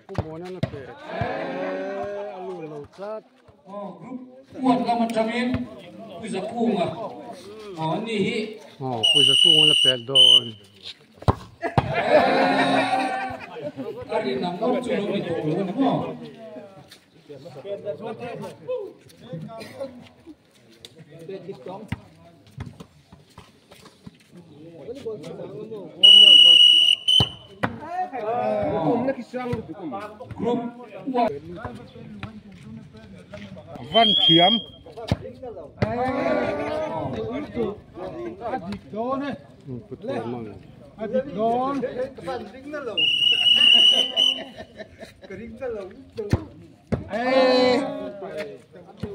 Cũng muốn nó kể alu lâu sát buồn là một trăm em bây giờ cung à nỉ bây giờ cũng là bẹt đòn cái gì nằm đâu chưa được tổ luôn đúng không Văn Thiếm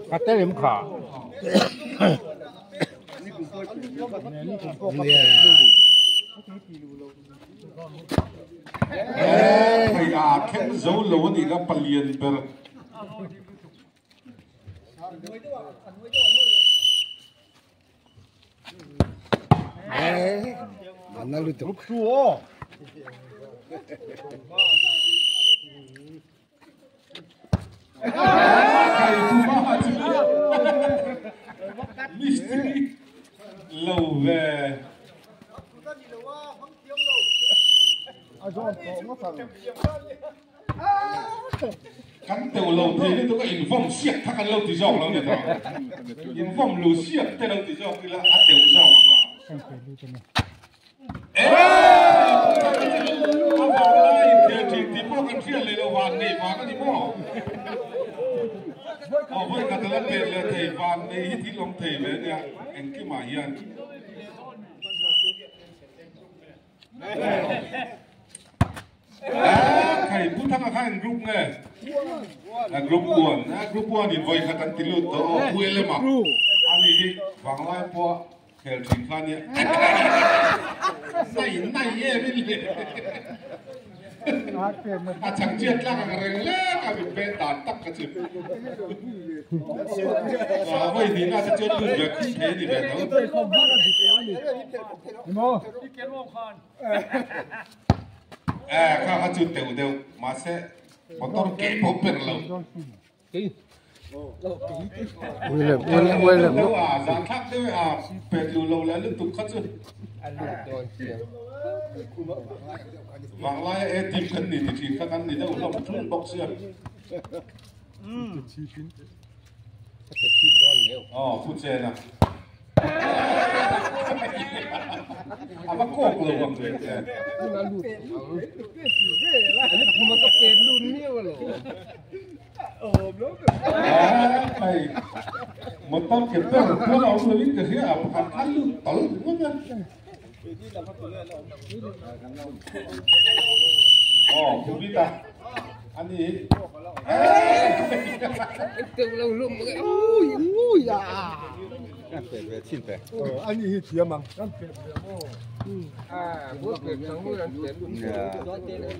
cắt tay em khả thầy khen dấu lỗ thì gặp liền bờ anh nói được chua mystery lâu về cắn tiểu lâu thế tôi có in vòng xiết thắc ăn lâu thì giọng lâu này thôi in vòng lâu xiết thế lâu thì giọng thì là ăn tiểu giọng thì bao nhiêu tiền lấy lâu vàng này vàng cái gì bao với cả tao biết là thầy vàng này thì lòng thầy về nè anh cái mà hiền thầy cũng thằng khác group này group buồn thì với cả thằng tiêu tao quên lên mà anh đi vàng lại po kêu chính khăn nhé này em đi chẳng chết là cái này bị bê đàn tắc cái chuyện vậy thì nó sẽ chết luôn việc thế thì về đó các chuyện đều mà sẽ một con kẹp bóp bên lâu William đâu giảm thắc đấy bệt lưu lâu là liên tục khất chứ vàng lai em tìm khẩn thì chỉ khất ăn thì đâu lòng chút bọc xưa phút xe nè mà cô cũng lòng người thế này một tao kiểm tra một cái lão người biết cái gì à hắn ăn luôn tẩu đúng không không biết ta anh đi từng lâu lum cái ui à về xin về anh đi thiệt mà bữa về sáng mới ăn tiền luôn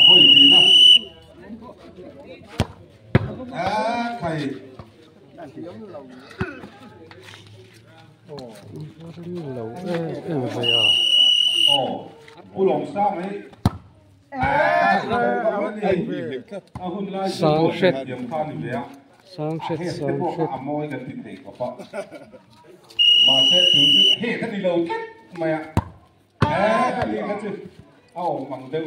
hơi gì nữa thầy lâu vậy à bu lòng sao ấy sáng sét sáng môi gần thịt thịt của họ mà sẽ từ hệ thân đi lâu mày ạ đi cái chứ bằng đâu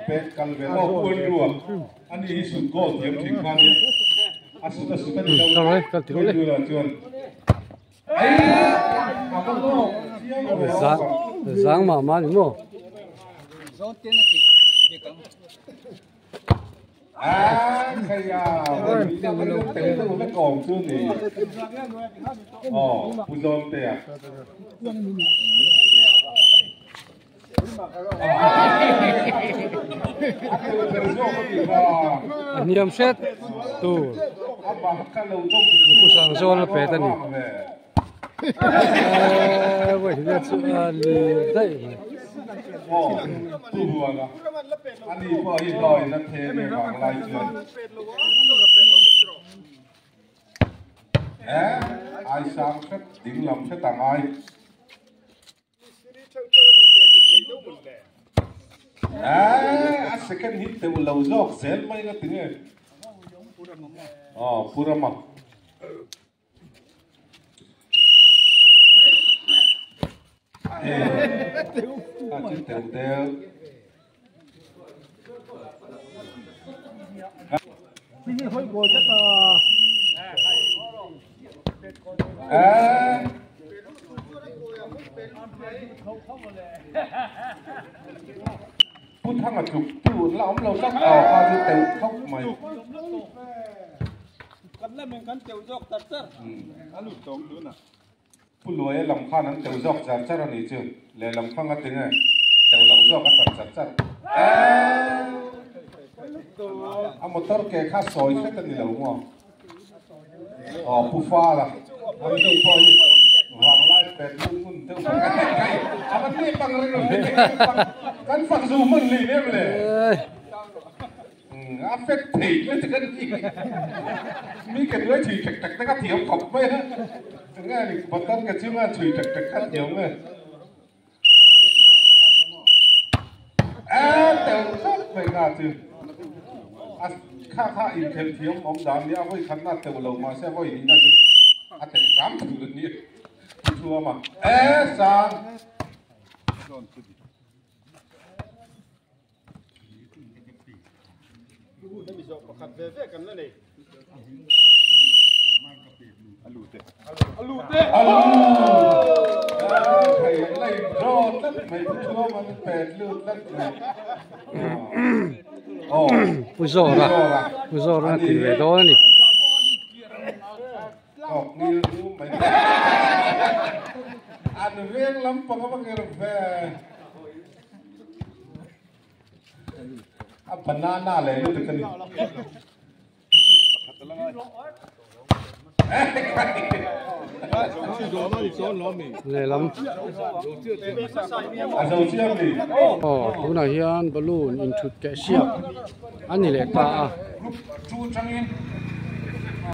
bên căn về buôn rùa anh đi sụt cổ tiệm chính quan nhé sụt đi đâu đấy là trường giang mà đúng không cái cái cổng chưa thì bùn dồn tè anh em xét tu pusang zon là bể tani vậy thì đây tu hùa là anh đi qua đi rồi nó thế để bằng lại chuyện ai sang xét tiếng lòng sẽ tặng ai second hit te lo jok zel mai na tinge pura ma phút thăng là chụp tu là ông lâu lắc qua cho tiểu khóc mày phút lúa lòng pha nắng tiểu dọc giảm chắc là này chưa lệ lòng pha ngắt tiếng này tiểu lòng dọc các bạn giảm chắc một tơ kẻ khác soi hết tên gì đâu mà phút pha là anh đâu coi vàng lai bẹt luôn tiêu anh đi bằng rồi kan phật dù mình lì đấy mà áp phép thỉ lên từ cái gì mi cái đứa chỉ trật trật cái thiếu cọc vậy á chúng nghe thì bật tắt cái chương chỉ trật trật khát nhiều này tiểu khóc vậy là chứ khá in thêm thiếu ông đàn nhá với khán giả tiểu lầu mà sẽ với đi na chứ tiểu dám thử được nhỉ chua mà sang thầy lấy rô tất mày chua mà nó bẹt lượt tất này ui giò ra thì về đó nè như mày ăn riêng lắm mà có cái về banana lấy được cái này lệ lắm dầu chiên gì hôm nay hiền balloon in chút kẹt xiêm anh này lệ ta chu trăng yên